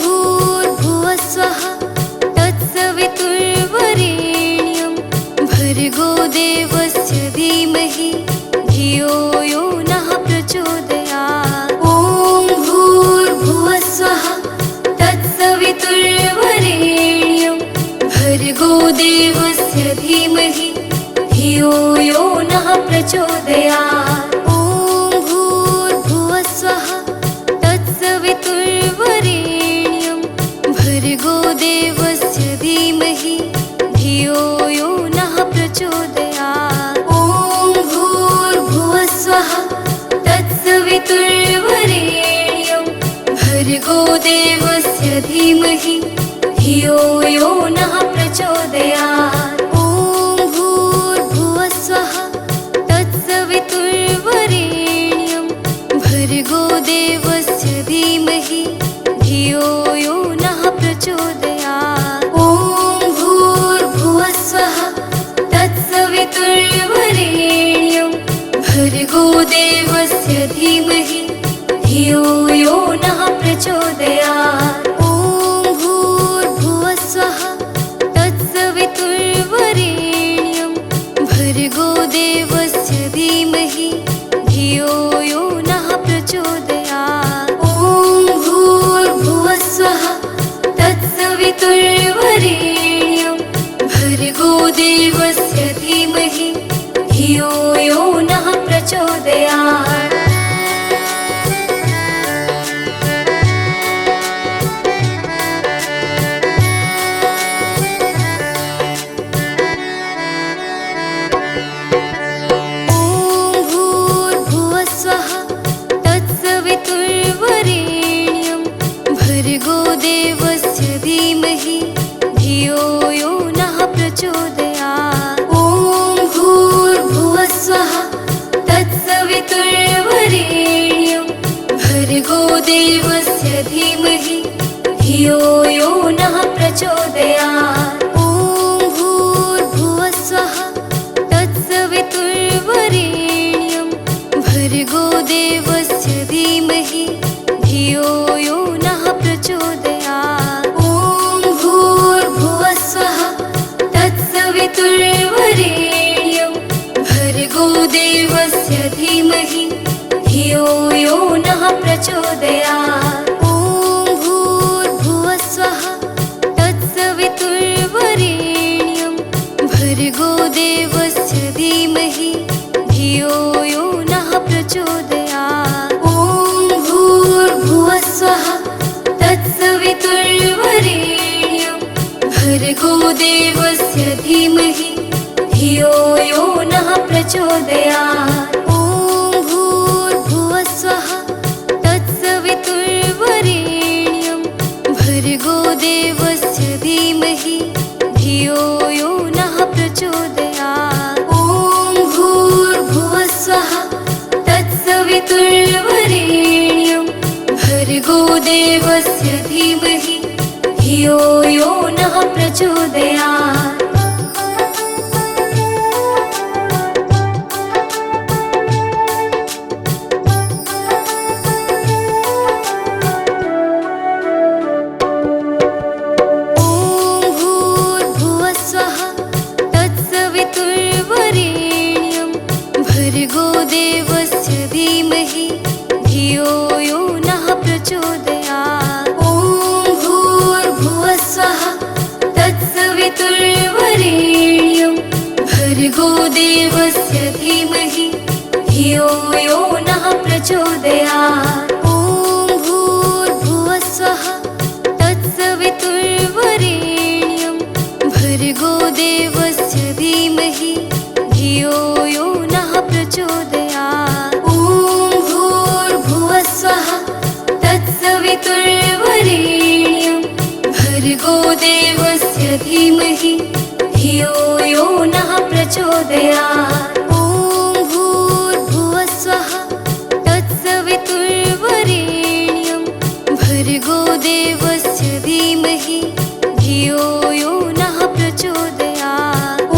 भूर्भुवस्वः तत्सवितुर्वरेण्यं भर्गो देवस्य धीमहि धियो यो नः प्रचोदयात्। ॐ भूर्भुवस्वः तत्सवितुर्वरेण्यं भर्गो देवस्य धीमहि धियो यो नः प्रचोदयात्। ॐ भूर्भुवस्वः तत्सवितुर्वरेण्यं भर्गो देवस्य धीमहि धियो यो नः प्रचोदयात्। ॐ भूर्भुवस्वः तत्सवितुर्वरेण्यं भर्गो देवस्य धीमहि धियो यो नः प्रचोदयात्। ॐ भूर्भुवस्वः तत्सवितुर्वरेण्यं भर्गो देवस्य धीमहि धियो यो नः प्रचोदयात्। ॐ भूर्भुवस्वः तत्सवितुर्वरेण्यं भर्गो देवस्य धीमहि धियो यो नः प्रचोदयात्। ॐ भूर्भुवस्वः तत्सवितुर्वरेण्यं भर्गो देवस्य धीमहि धियो यो नः प्रचोदयात्। ॐ भूर्भुवस्वः तत्सवितुर्वरेण्यं भर्गो देवस्य धीमहि धियो यो नः प्रचोदयात्। भर्गो देवस्य धीमहि धियो यो नः प्रचोदयात्। ॐ भूर्भुवस्वः तत्सवितुर्वरेण्यं भर्गो देवस्य धीमहि धियो यो नः प्रचोदयात्। ॐ भूर्भुवस्वः तत्सवितुर्वरेण्यं भर्गो देवस्य धीमहि धियो यो नः प्रचोदयात्। ॐ भूर्भुवस्वः तत्सवितुर्वरेण्यं भर्गो देवस्य धीमहि धियो यो नः प्रचोदयात्। ॐ भूर्भुवस्वः तत्सवितुर्वरेण्यं भर्गो देवस्य धीमहि धियो यो नः प्रचोदयात्। ॐ भूर्भुवस्वः तत्सवितुर्वरेण्यं भर्गो देवस्य धीमहि धियो यो नः प्रचोदयात्। ॐ भूर्भुवस्वः तत्सवितुर्वरेण्यं भर्गो देवस्य धीमहि धियो यो नः प्रचोदयात्। ॐ भूर्भुवस्वः तत्सवितुर्वरेण्यं भर्गो देवस्य धीमहि धियो यो नः प्रचोदयात्। ॐ भूर्भुवस्वः तत्सवितुर्वरेण्यं भर्गो देवस्य धीमहि धियो यो नः प्रचोदयात्। ॐ भूर्भुवस्वः तत्सवितुर्वरेण्यं भर्गो देवस्य धीमहि धियो यो नः प्रचोदयात्। ॐ भूर्भुवस्वः तत्सवितुर्वरेण्यं भर्गो देवस्य धीमहि धियो यो नः प्रचोदयात्। ॐ भूर्भुवस्वः तत्सवितुर्वरेण्यं भर्गो देवस्य धीमहि धियो यो नः प्रचोदयात्। ॐ भूर्भुवस्वः तत्सवितुर्वरेण्यं भर्गो देवस्य धीमहि धियो यो नः प्रचोदयात्। ॐ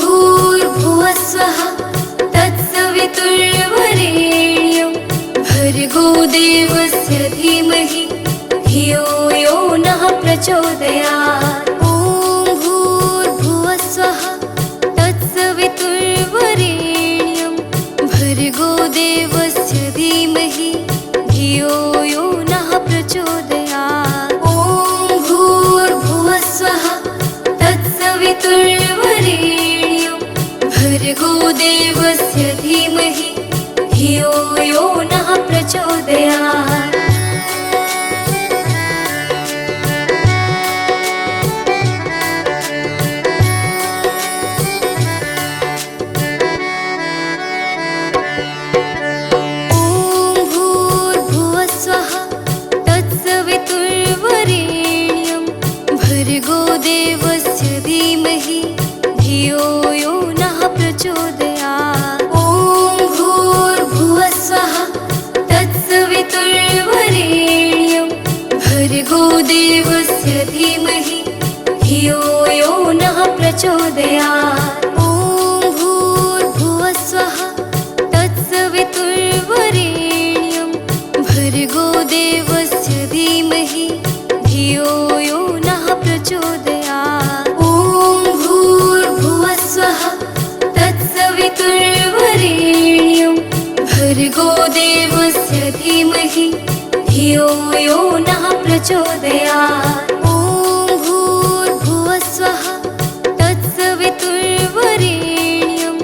भूर्भुवस्वः तत्सवितुर्वरेण्यं भर्गो देवस्य धीमहि धियो यो नः प्रचोदयात्। ॐ भूर्भुवस्वः तत्सवितुर्वरेण्यं भर्गो देवस्य धीमहि धियो यो नः प्रचोदयात्। ॐ भूर्भुवस्वः तत्सवितुर्वरेण्यं भर्गो देवस्य धीमहि धियो यो नः प्रचोदयात्। भर्गो देवस्य धीमहि धियो यो नः प्रचोदयात्। ॐ भूर्भुवस्वः तत्सवितुर्वरेण्यं भर्गो देवस्य धीमहि धियो यो नः प्रचोदयात्। ॐ भूर्भुवस्वः तत्सवितुर्वरेण्यं भर्गो देवस्य धीमहि धियो यो नः प्रचोदयात्। ॐ भूर्भुवस्वः तत्सवितुर्वरेण्यं भर्गो देवस्य धीमहि धियो यो नः प्रचोदयात्। ॐ भूर्भुवस्वः तत्सवितुर्वरेण्यं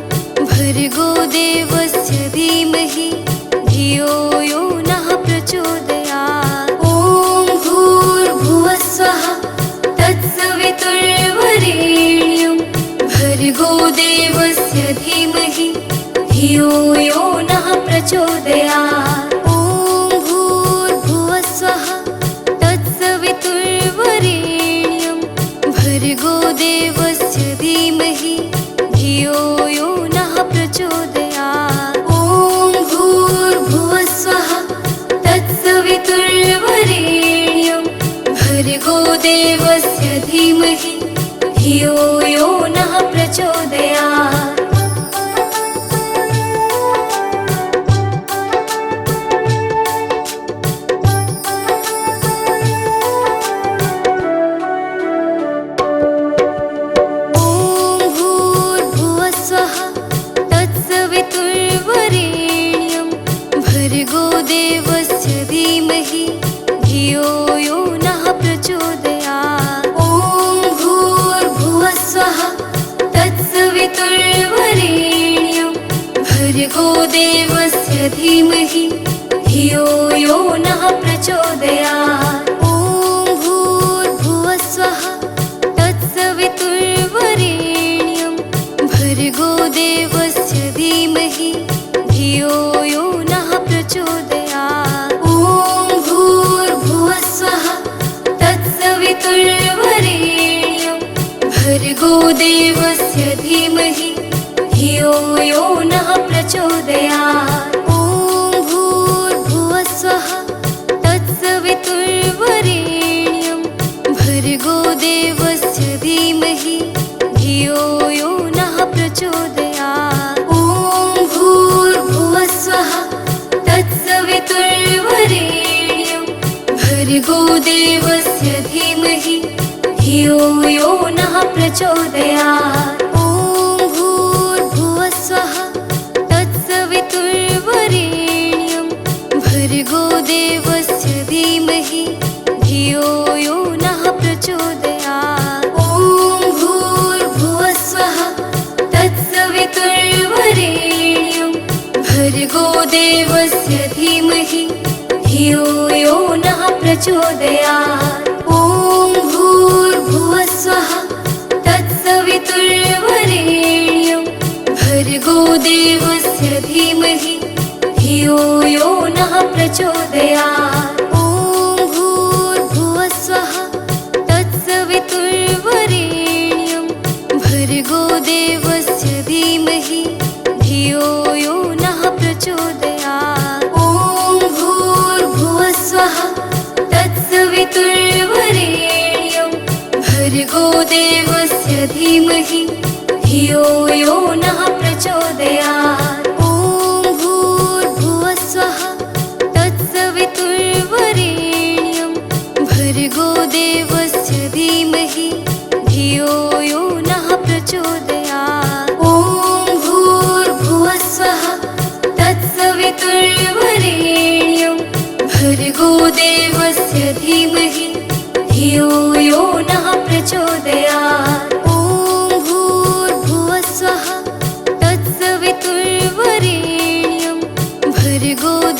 भर्गो देवस्य धीमहि धियो यो नः प्रचोदयात्। ॐ भूर्भुवस्वः तत्सवितुर्वरेण्यं भर्गो देवस्य धीमहि धियो यो नः प्रचोदयात्। ॐ भूर्भुवस्वः तत्सवितुर्वरेण्यं भर्गो देवस्य धीमहि धियो यो नः प्रचोदयात्। ॐ भूर्भुवस्वः तत्सवितुर्वरेण्यं भर्गो देवस्य धीमहि धियो यो नः प्रचोदयात्। ॐ भूर्भुवस्वः तत्सवितुर्वरेण्यं भर्गो देवस्य धीमहि धियो यो नः प्रचोदयात्। ॐ भूर्भुवस्वः तत्सवितुर्वरेण्यं भर्गो देवस्य धीमहि धियो यो नः प्रचोदयात्। ॐ भूर्भुवस्वः तत्सवितुर्वरेण्यं भर्गो देवस्य धीमहि धियो यो नः प्रचोदयात्। ॐ भूर्भुवस्वः तत्सवितुर्वरेण्यं भर्गो देवस्य धीमहि धियो यो नः प्रचोदयात्। ॐ भूर्भुवस्वः तत्सवितुर्वरेण्यं भर्गो देवस्य धीमहि धियो यो नः प्रचोदयात्। ॐ भूर्भुवस्वः तत्सवितुर्वरेण्यं भर्गो देवस्य धीमहि धियो यो नः प्रचोदयात्। ॐ भूर्भुवस्वः तत्सवितुर्वरेण्यं भर्गो देवस्य धीमहि धियो यो नः प्रचोदयात्। ॐ भूर्भुवस्वः तत्सवितुर्वरेण्यं भर्गो देवस्य धीमहि धियो यो नः प्रचोदयात्। ॐ भूर्भुवस्वः तत्सवितुर्वरेण्यं भर्गो देवस्य धीमहि धियो यो नः प्रचोदयात्। ॐ भूर्भुवस्वः तत्सवितुर्वरेण्यं भर्गो देवस्य धीमहि धियो यो नः प्रचोदयात्। ॐ भूर्भुवस्वः तत्सवितुर्वरेण्यं भर्गो देवस्य धीमहि धियो यो नः प्रचोदयात्। ॐ भूर्भुवस्वः तत्सवितुर्वरेण्यं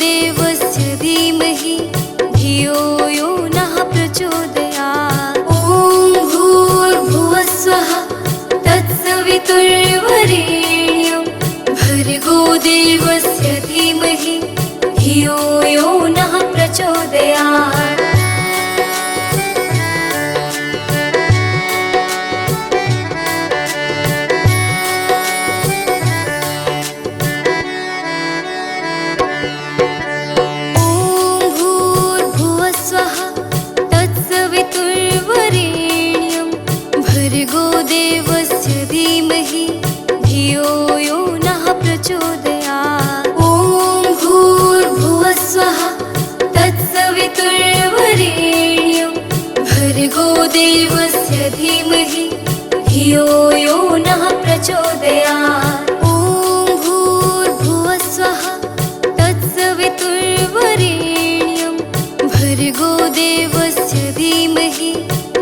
देवस्य धीमहि धियो यो नः प्रचोदयात्। ॐ भूर्भुवस्सुवः तत्सवितुर्वरेण्यं भर्गो देवस्य धीमहि धियो यो नः प्रचोदयात्। भर्गो देवस्य धीमहि धियो यो नः प्रचोदयात्। ॐ भूर्भुवस्सुवः तत्सवितुर्वरेण्यं भर्गो देवस्य धीमहि धियो यो नः प्रचोदयात्। ॐ भूर्भुवस्सुवः तत्सवितुर्वरेण्यं भर्गो देवस्य धीमहि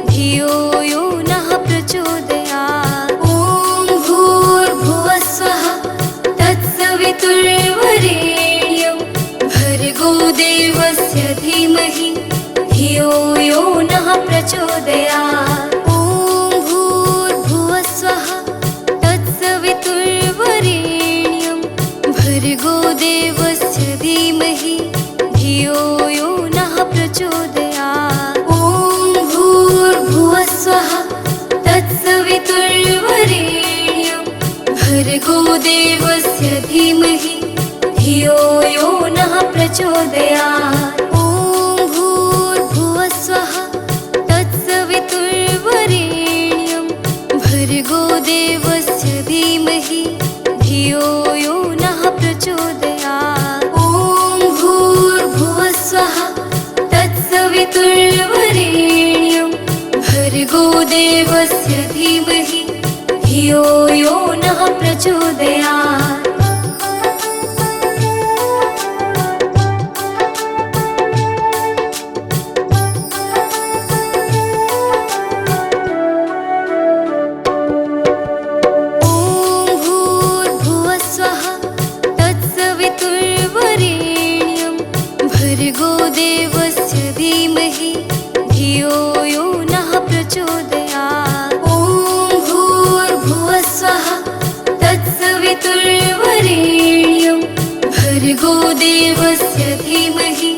धियो यो नः प्रचोदयात्। ॐ भूर्भुवस्सुवः तत्सवितुर्वरेण्यं भर्गो देवस्य धीमहि धियो यो नः प्रचोदयात्। ॐ भूर्भुवस्सुवः तत्सवितुर्वरेण्यं भर्गो देवस्य धीमहि धियो यो नः प्रचोदयात्। ॐ भूर्भुवस्सुवः तत्सवितुर्वरेण्यं भर्गो देवस्य धीमहि धियो यो नः प्रचोदयात्। ॐ भूर्भुवस्सुवः तत्सवितुर्वरेण्यं भर्गो देवस्य धीमहि धियो यो नः प्रचोदयात्। ॐ भूर्भुवस्सुवः तत्सवितुर्वरेण्यं भर्गो देवस्य धीमहि धियो यो नः प्रचोदयात्। ॐ भूर्भुवस्सुवः तत्सवितुर्वरेण्यं भर्गो देवस्य धीमहि धियो यो नः प्रचोदयात्। ॐ भूर्भुवस्सुवः तत्सवितुर्वरेण्यं भर्गो देवस्य धीमहि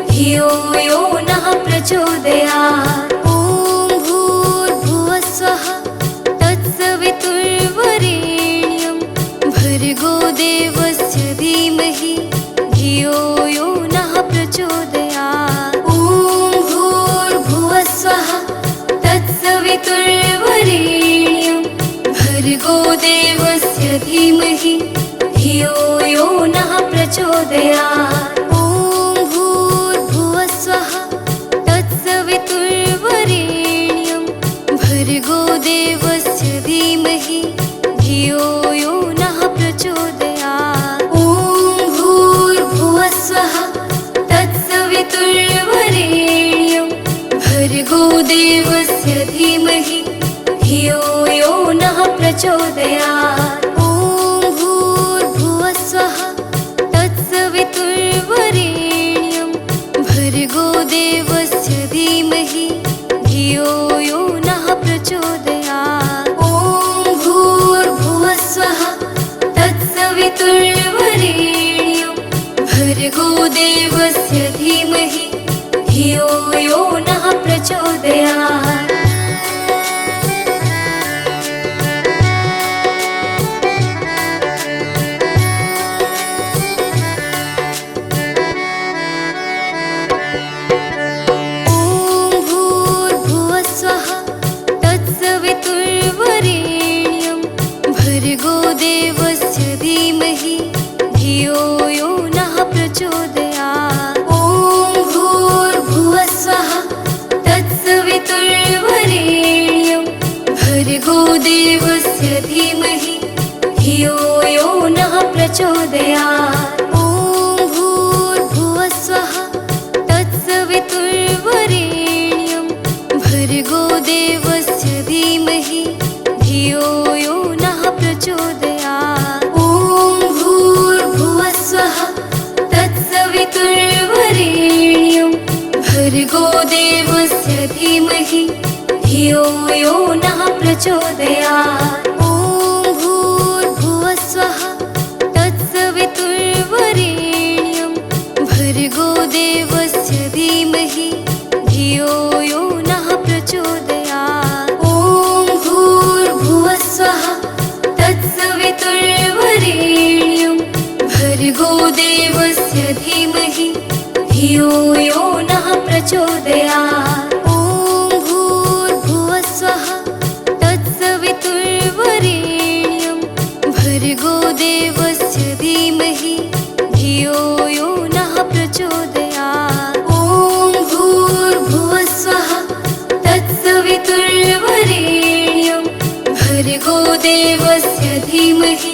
धियो यो नः प्रचोदयात्। ॐ भूर्भुवस्सुवः तत्सवितुर्वरेण्यं भर्गो देवस्य धीमहि धियो यो नः प्रचोदयात्। ॐ भूर्भुवस्सुवः तत्सवितुर्वरेण्यं भर्गो देवस्य धीमहि धियो यो नः प्रचोदयात्। ॐ भूर्भुवस्सुवः तत्सवितुर्वरेण्यं भर्गो देवस्य धीमहि धियो यो नः प्रचोदयात्। ॐ भूर्भुवस्सुवः तत्सवितुर्वरेण्यं भर्गो देवस्य धीमहि धियो यो नः प्रचोदयात्। ॐ भूर्भुवस्सुवः तत्सवितुर्वरेण्यं भर्गो देवस्य धीमहि धियो यो नः प्रचोदयात्। ॐ भूर्भुवस्सुवः तत्सवितुर्वरेण्यं भर्गो देवस्य धीमहि धियो यो नः प्रचोदयात्। ॐ भूर्भुवस्सुवः तत्सवितुर्वरेण्यं भर्गो देवस्य धीमहि धियो यो नः प्रचोदयात्। ॐ भूर्भुवस्सुवः तत्सवितुर्वरेण्यं भर्गो देवस्य धीमहि धियो यो नः प्रचोदयात्। ॐ भूर्भुवस्सुवः तत्सवितुर्वरेण्यं भर्गो देवस्य धीमहि धियो यो नः प्रचोदयात्। ॐ भूर्भुवस्सुवः तत्सवितुर्वरेण्यं भर्गो देवस्य धीमहि धियो यो नः प्रचोदयात्। ॐ भूर्भुवः स्वः तत्सवितुर्वरेण्यं भर्गो देवस्य धीमहि धियो यो नः प्रचोदयात्। ॐ भूर्भुवः स्वः तत्सवितुर्वरेण्यं भर्गो देवस्य धीमहि धियो यो नः प्रचोदयात्। ॐ भूर्भुवः स्वः तत्सवितुर्वरेण्यं भर्गो देवस्य धीमहि धियो यो नः प्रचोदयात्। ॐ भूर्भुवः स्वः तत्सवितुर्वरेण्यं भर्गो देवस्य धीमहि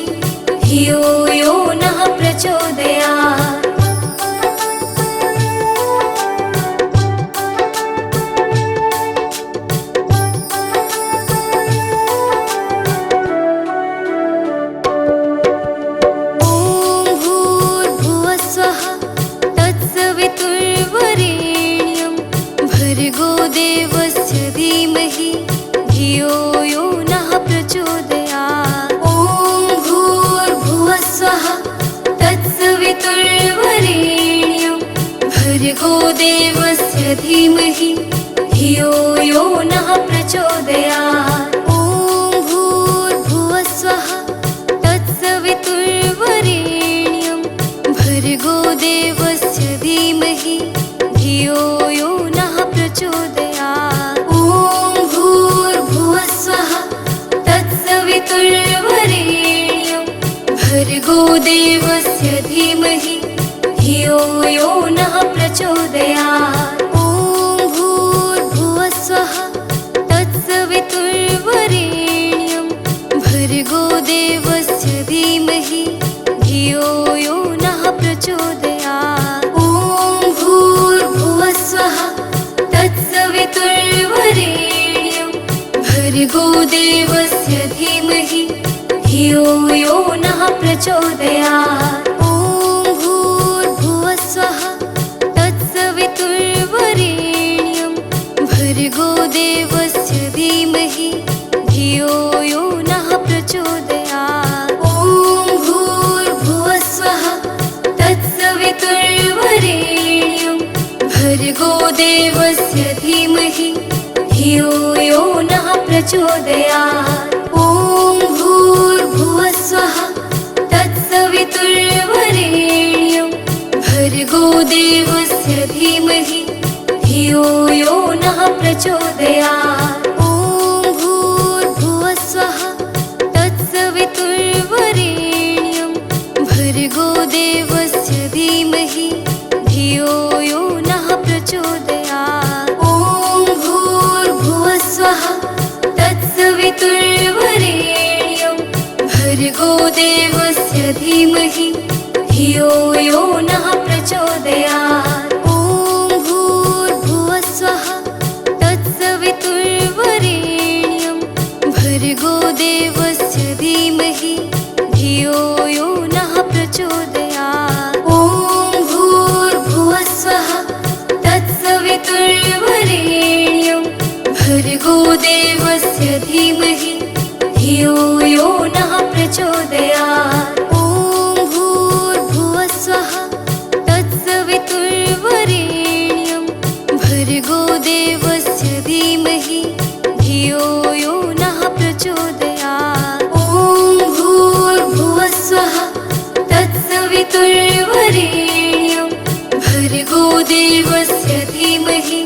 धियो यो नः प्रचोदयात्। भर्गो देवस्य धीमहि धियो यो नः प्रचोदयात्। ॐ भूर्भुवः स्वः तत्सवितुर्वरेण्यं भर्गो देवस्य धीमहि धियो यो नः प्रचोदयात्। ॐ भूर्भुवः स्वः तत्सवितुर्वरेण्यं भर्गो देवस्य धीमहि धियो यो नः प्रचोदयात्। ॐ भूर्भुवः स्वः तत्सवितुर्वरेण्यं भर्गो देवस्य धीमहि धियो यो नः प्रचोदयात्। ॐ भूर्भुवः स्वः तत्सवितुर्वरेण्यं भर्गो देवस्य धीमहि धियो यो नः प्रचोदयात्। ॐ भूर्भुवः स्वः तत्सवितुर्वरेण्यं भर्गो देवस्य धीमहि धियो यो नः प्रचोदयात्। ॐ भूर्भुवः स्वः तत्सवितुर्वरेण्यं भर्गो देवस्य धीमहि धियो यो नः प्रचोदयात्। ॐ भूर्भुवः स्वः तत्सवितुर्वरेण्यं भर्गो देवस्य धीमहि धियो यो नः प्रचोदयात्। ॐ भूर्भुवः स्वः तत्सवितुर्वरेण्यं भर्गो देवस्य धीमहि धियो यो नः प्रचोदयात्। ॐ भूर्भुवः स्वः तत्सवितुर्वरेण्यं भर्गो देवस्य धीमहि धियो यो नः प्रचोदयात्। ॐ भूर्भुवः स्वः तत्सवितुर्वरेण्यं भर्गो देवस्य धीमहि धियो यो नः प्रचोदयात्। ॐ भूर्भुवः स्वः तत्सवितुर्वरेण्यं भर्गो देवस्य धीमहि धियो यो नः प्रचोदयात्। ॐ भूर्भुवः स्वः तत्सवितुर्वरेण्यं भर्गो देवस्य धीमहि धियो यो नः प्रचोदयात्। ॐ भूर्भुवः स्वः तत्सवितुर्वरेण्यं भर्गो देवस्य धीमहि धियो यो नः प्रचोदयात्। ॐ भूर्भुवः स्वः तत्सवितुर्वरेण्यं भर्गो देवस्य धीमहि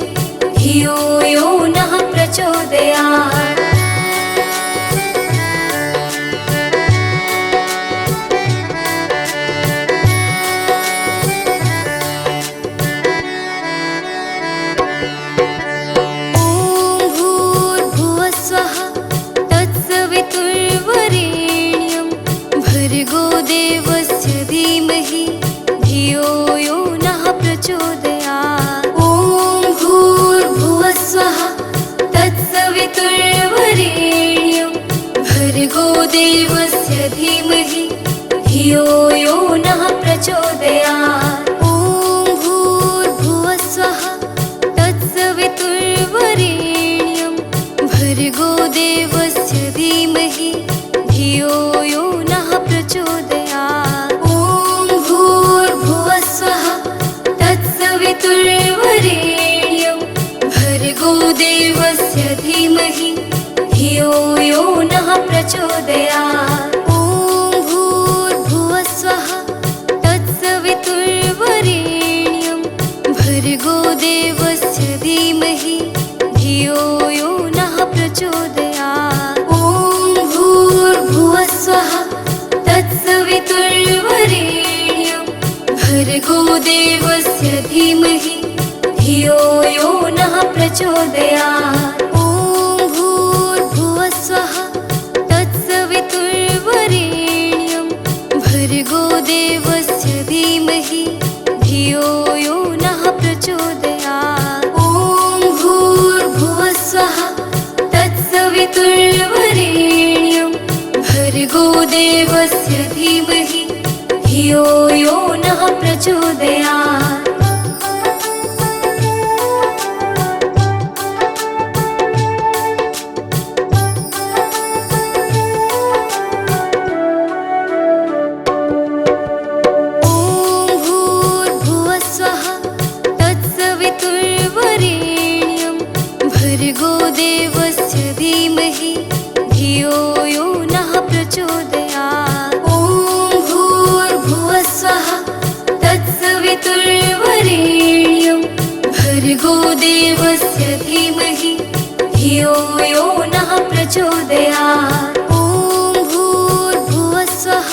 धियो यो नः प्रचोदयात्। भर्गो देवस्य धीमहि धियो यो नः प्रचोदयात्। ॐ भूर्भुवः स्वः तत्सवितुर्वरेण्यं भर्गो देवस्य धीमहि धियो यो नः प्रचोदयात्। ॐ भूर्भुवः स्वः तत्सवितुर्वरेण्यं वरेण्यं भर्गो देवस्य धीमहि धियो यो नः प्रचोदयात्। ॐ भूर्भुवः स्वः तत्सवितुर्वरेण्यं भर्गो देवस्य धीमहि धियो यो नः प्रचोदयात्। ॐ भूर्भुवः स्वः तत्सवितुर्वरेण्यं भर्गो देवस्य धीमहि धियो यो नः प्रचोदयात्। ॐ भूर्भुवः स्वः तत्सवितुर्वरेण्यं भर्गो देवस्य धीमहि धियो यो नः प्रचोदयात्। ॐ भूर्भुवः स्वः तत्सवितुर्वरेण्यं भर्गो देवस्य धीमहि धियो यो नः प्रचोदयात्। भर्गो देवस्य धीमहि धियो यो नः प्रचोदयात्। ॐ भूर्भुवः स्वः तत्सवितुर्वरेण्यं भर्गो देवस्य धीमहि धियो यो नः प्रचोदयात्। ॐ भूर्भुवः स्वः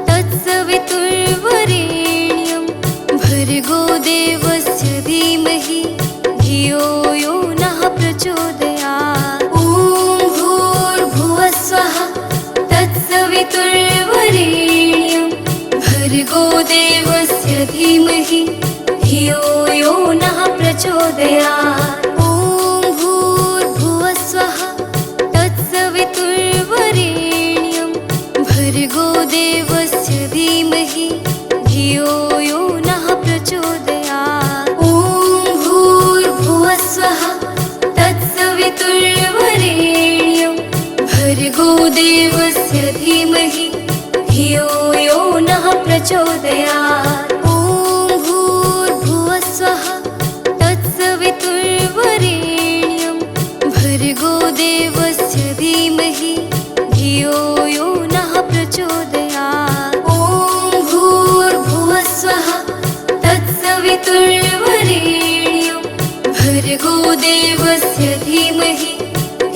तत्सवितुर्वरेण्यं भर्गो देवस्य धीमहि धियो यो नः प्रचोदयात्। ॐ भूर्भुवः स्वः तत्सवितुर्वरेण्यं भर्गो देवस्य धीमहि धियो यो नः प्रचोदयात्। ॐ भूर्भुवः स्वः तत्सवितुर्वरेण्यं भर्गो देवस्य धीमहि धियो यो नः प्रचोदयात्। ॐ भूर्भुवः स्वः तत्सवितुर्वरेण्यं भर्गो देवस्य धीमहि धियो यो नः प्रचोदयात्। ॐ भूर्भुवः स्वः तत्सवितुर्वरेण्यं भर्गो देवस्य धीमहि धियो यो नः प्रचोदयात्। ॐ भूर्भुवः स्वः तत्सवितुर्वरेण्यं भर्गो देवस्य धीमहि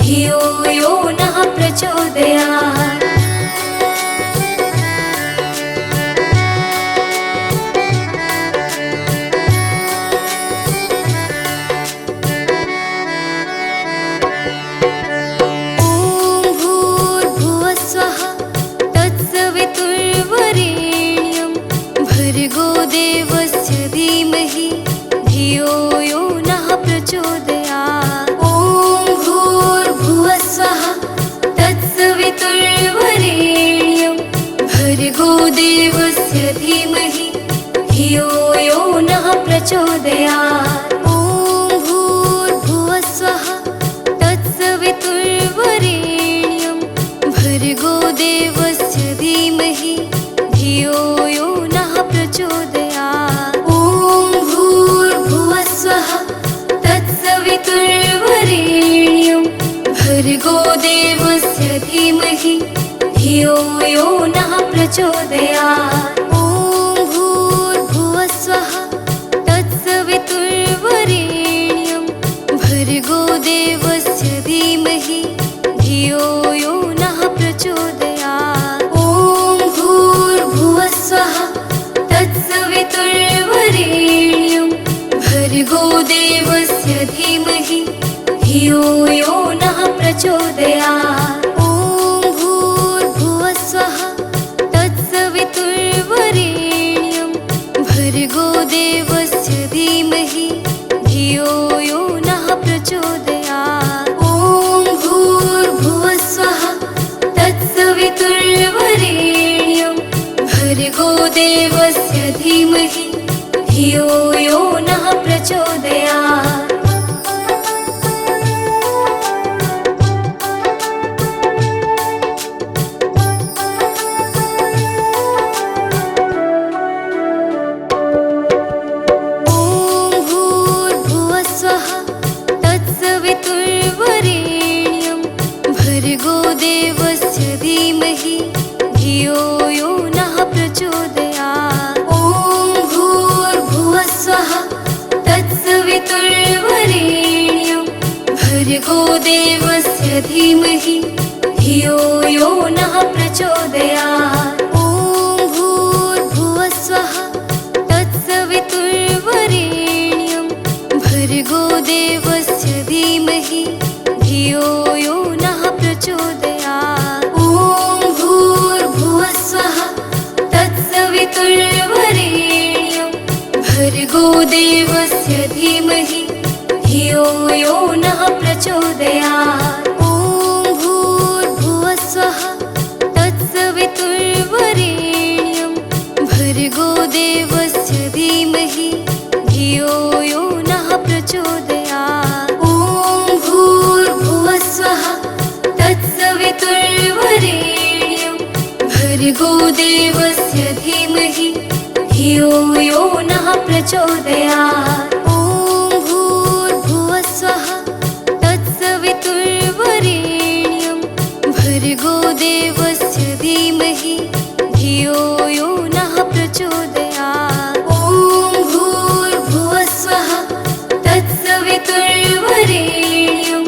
धियो यो नः प्रचोदयात्। ॐ भूर्भुवः स्वः तत्सवितुर्वरेण्यं भर्गो देवस्य धीमहि धियो यो नः प्रचोदयात्। ॐ भूर्भुवः स्वः तत्सवितुर्वरेण्यं भर्गो देवस्य धीमहि धियो यो नः प्रचोदयात्। ॐ भूर्भुवः स्वः तत्सवितुर्वरेण्यं भर्गो देवस्य धीमहि धियो यो नः प्रचोदयात्। ॐ भूर्भुवः स्वः तत्सवितुर्वरेण्यं भर्गो देवस्य धीमहि धियो यो नः प्रचोदयात्। ॐ भूर्भुवः स्वः तत्सवितुर्वरेण्यं भर्गो देवस्य धीमहि धियो यो नः प्रचोदयात्। ॐ भूर्भुवः स्वः तत्सवितुर्वरेण्यं भर्गो देवस्य धीमहि धियो यो नः प्रचोदयात्। ॐ भूर्भुवः स्वः तत्सवितुर्वरेण्यं भर्गो देवस्य धीमहि धियो यो नः प्रचोदयात्। ॐ भूर्भुवः स्वः तत्सवितुर्वरेण्यं भर्गो देवस्य धीमहि धियो यो नः प्रचोदयात्। ॐ तत्सवितुर्वरेण्यं भर्गो देवस्य धीमहि धियो यो नः प्रचोदयात्। ॐ भूर्भुवस्वः तत्सवितुर्वरेण्यं भर्गो देवस्य धीमहि धियो यो नः प्रचोदयात्। ॐ भूर्भुवस्वः तत्सवितुर्वरेण्यं भर्गो देवस्य धीमहि धियो यो नः प्रचोदयात्। ॐ भूर्भुवस्वः तत्सवितुर्वरेण्यं भर्गो देवस्य धीमहि धियो यो नः प्रचोदयात्। ॐ भूर्भुवस्वः तत्सवितुर्वरेण्यं भर्गो देवस्य धीमहि धियो यो नः प्रचोदयात्। ॐ भूर्भुवस्वः तत्सवितुर्वरेण्यं भर्गो देवस्य धीमहि धियो यो नः प्रचोदयात्। ॐ भूर्भुवस्वः तत्सवितुर्वरेण्यं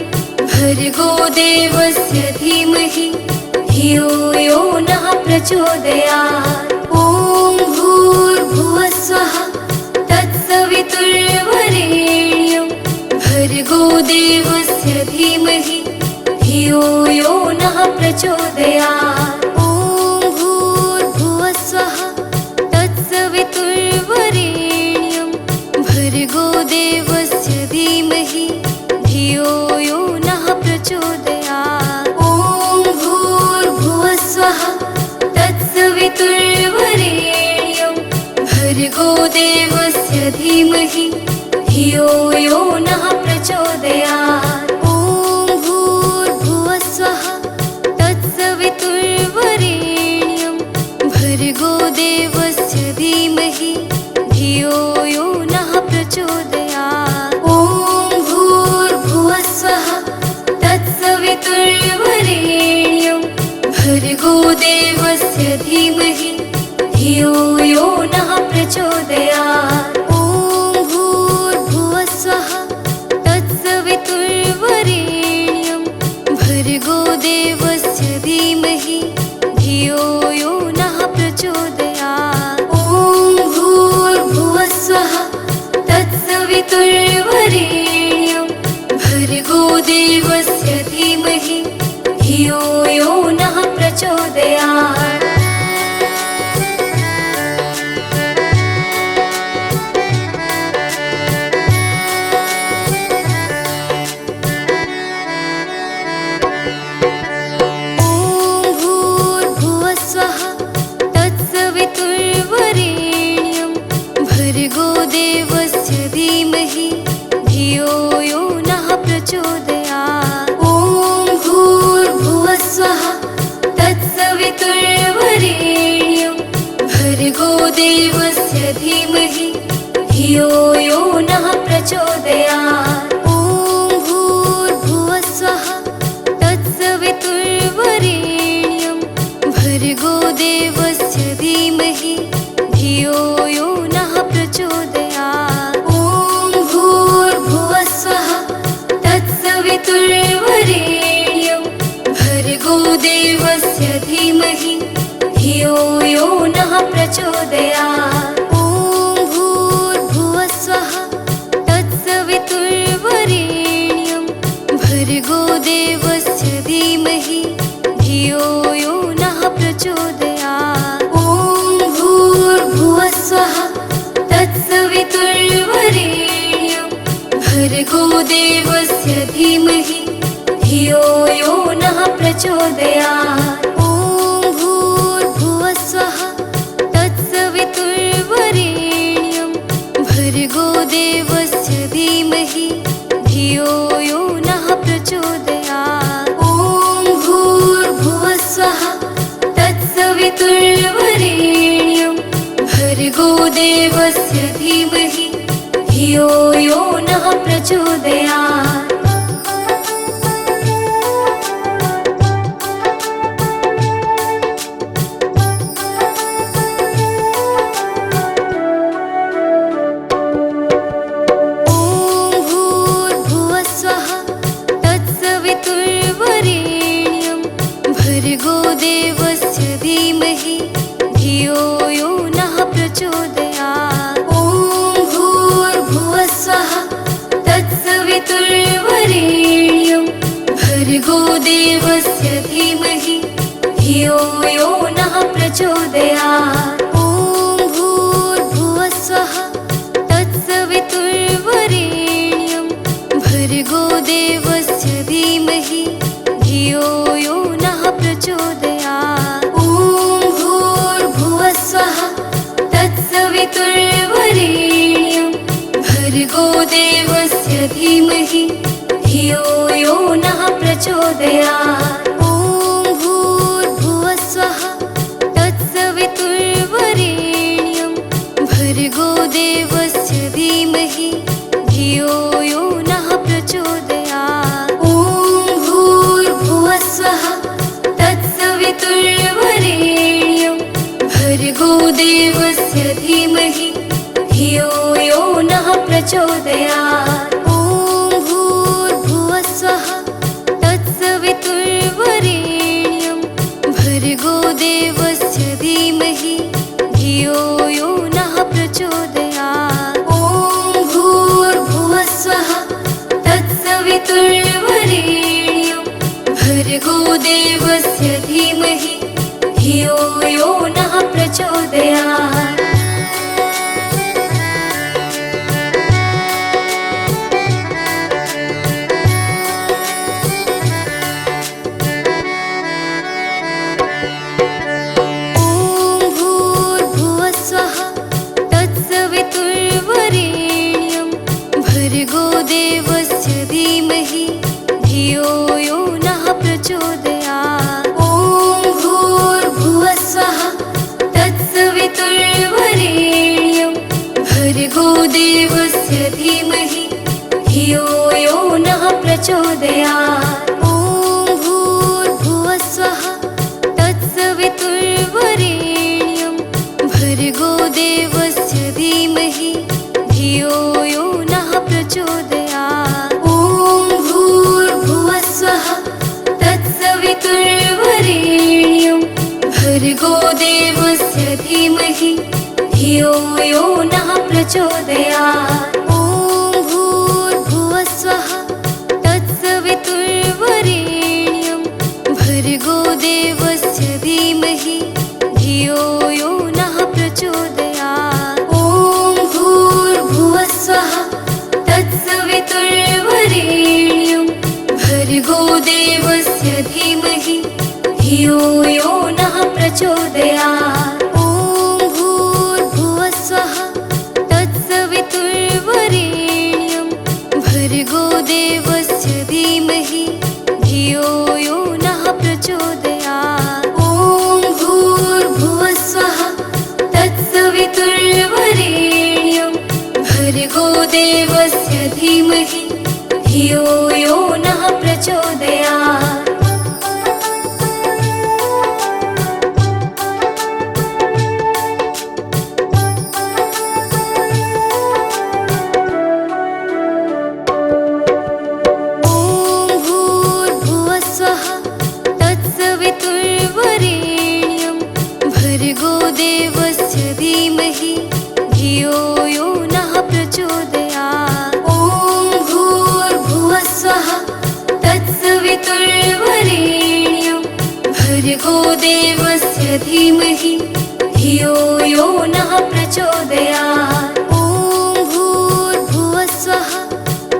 भर्गो देवस्य धीमहि धियो यो नः प्रचोदयात्। ॐ भूर्भुवस्वः तत्सवितुर्वरेण्यं भर्गो देवस्य धीमहि धियो यो नः प्रचोदयात्। ॐ भूर्भुवस्वः तत्सवितुर्वरेण्यं भर्गो देवस्य धीमहि धियो यो नः प्रचोदयात्। ॐ भूर्भुवस्वः तत्सवितुर्वरेण्यं भर्गो देवस्य धीमहि धियो यो नः प्रचोदयात्। ॐ भूर्भुवस्वः तत्सवितुर्वरेण्यं भर्गो देवस्य धीमहि धियो यो नः प्रचोदयात्। ॐ भूर्भुवस्वः तत्सवितुर्वरेण्यं भर्गो देवस्य धीमहि धियो यो नः प्रचोदयात्। ॐ भूर्भुवस्वः तत्सवितुर्वरेण्यं भर्गो देवस्य धीमहि धियो यो नः प्रचोदयात्। ॐ भूर्भुवस्वः तत्सवितुर्वरेण्यं भर्गो देवस्य धीमहि धियो यो नः प्रचोदयात्। भर्गो देवस्य धीमहि धियो यो नः प्रचोदयात्। ॐ भूर्भुवस्वः तत्सवितुर्वरेण्यं भर्गो देवस्य धीमहि धियो यो नः प्रचोदयात्। ॐ भूर्भुवस्वः तत्सवितुर्वरेण्यं भर्गो देवस्य धीमहि धियो यो नः प्रचोदयात्। ॐ भूर्भुवस्वः तत्सवितुर्वरेण्यं भर्गो देवस्य धीमहि धियो यो नः प्रचोदयात्। ॐ भूर्भुवस्वः तत्सवितुर्वरेण्यं भर्गो देवस्य धीमहि धियो यो नः प्रचोदयात्। ॐ भूर्भुवस्वः तत्सवितुर्वरेण्यं भर्गो देवस्य धीमहि धियो यो नः प्रचोदयात्। ॐ भूर्भुवस्वः तत्सवितुर्वरेण्यं भर्गो देवस्य धीमहि धियो यो नः प्रचोदयात्। ॐ भूर्भुवस्वः तत्सवितुर्वरेण्यं भर्गो देवस्य धीमहि धियो यो नः प्रचोदयात्। ॐ धियो यो नः प्रचोदयात्। ॐ भूर्भुवः स्वः तत्सवितुर्वरेण्यं भर्गो देवस्य धीमहि धियो यो नः प्रचोदयात्। ॐ भूर्भुवः स्वः तत्सवितुर्वरेण्यं भर्गो देवस्य धीमहि धियो यो नः प्रचोदयात्। ॐ भूर्भुवः स्वः तत्सवितुर्वरेण्यं भर्गो देवस्य धीमहि धियो यो नः प्रचोदयात्। ॐ भूर्भुवः स्वः तत्सवितुर्वरेण्यं भर्गो देवस्य धीमहि धियो यो नः प्रचोदयात्। ॐ भूर्भुवः स्वः तत्सवितुर्वरेण्यं भर्गो देवस्य धीमहि धियो यो नः प्रचोदयात्। ॐ भूर्भुवः स्वः तत्सवितुर्वरेण्यं भर्गो देवस्य धीमहि धियो यो नः प्रचोदयात्। भर्गो देवस्य धीमहि धियो यो नः प्रचोदयात्। ॐ भूर्भुवः स्वः तत्सवितुर्वरेण्यं भर्गो देवस्य धीमहि धियो यो नः प्रचोदयात्। ॐ भूर्भुवः स्वः तत्सवितुर्वरेण्यं भर्गो देवस्य धीमहि धियो यो नः प्रचोदयात्। ॐ भूर्भुवः स्वः तत्सवितुर्वरेण्यं भर्गो देवस्य धीमहि धियो यो नः प्रचोदयात्। ॐ भूर्भुवः स्वः तत्सवितुर्वरेण्यं भर्गो देवस्य धीमहि धियो यो नः प्रचोदयात्। ॐ भूर्भुवः स्वः तत्सवितुर्वरेण्यं भर्गो देवस्य धीमहि धियो यो नः प्रचोदयात्। ॐ भूर्भुवः स्वः तत्सवितुर्वरेण्यं भर्गो देवस्य धीमहि धियो यो नः प्रचोदयात्। ॐ भूर्भुवः स्वः तत्सवितुर्वरेण्यं भर्गो देवस्य धीमहि धियो यो नः प्रचोदयात्। ॐ भूर्भुवः स्वः तत्सवितुर्वरेण्यं भर्गो देवस्य धीमहि धियो यो नः प्रचोदयात्। ॐ भूर्भुवः स्वः तत्सवितुर्वरेण्यं भर्गो देवस्य धीमहि धियो यो नः प्रचोदयात्। ॐ भूर्भुवः स्वः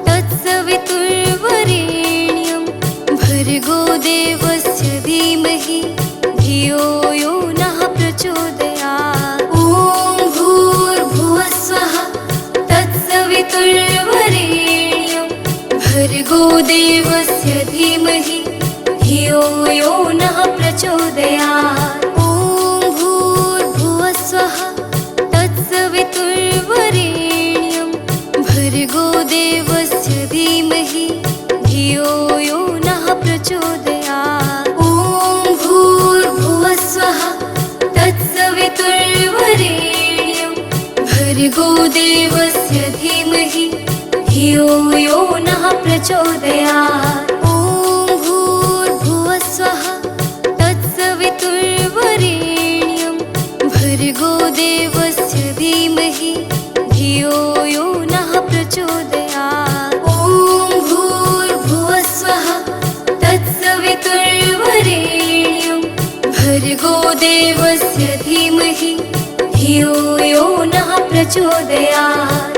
तत्सवितुर्वरेण्यं भर्गो देवस्य धीमहि धियो यो नः प्रचोदयात्। ॐ भूर्भुवः स्वः तत्सवितुर्वरेण्यं भर्गो देवस्य धीमहि धियो यो नः प्रचोदयात्। ॐ भूर्भुवः स्वः तत्सवितुर्वरेण्यं भर्गो देवस्य धीमहि धियो यो नः प्रचोदयात्। ॐ भूर्भुवः स्वः तत्सवितुर्वरेण्यं भर्गो देवस्य धीमहि धियो यो नः प्रचोदयात्। ॐ भूर्भुवः स्वः तत्सवितुर्वरेण्यं भर्गो देवस्य धीमहि धियो यो नः प्रचोदयात्। ॐ भूर्भुवः स्वः तत्सवितुर्वरेण्यं भर्गो देवस्य धीमहि धियो यो नः प्रचोदयात्।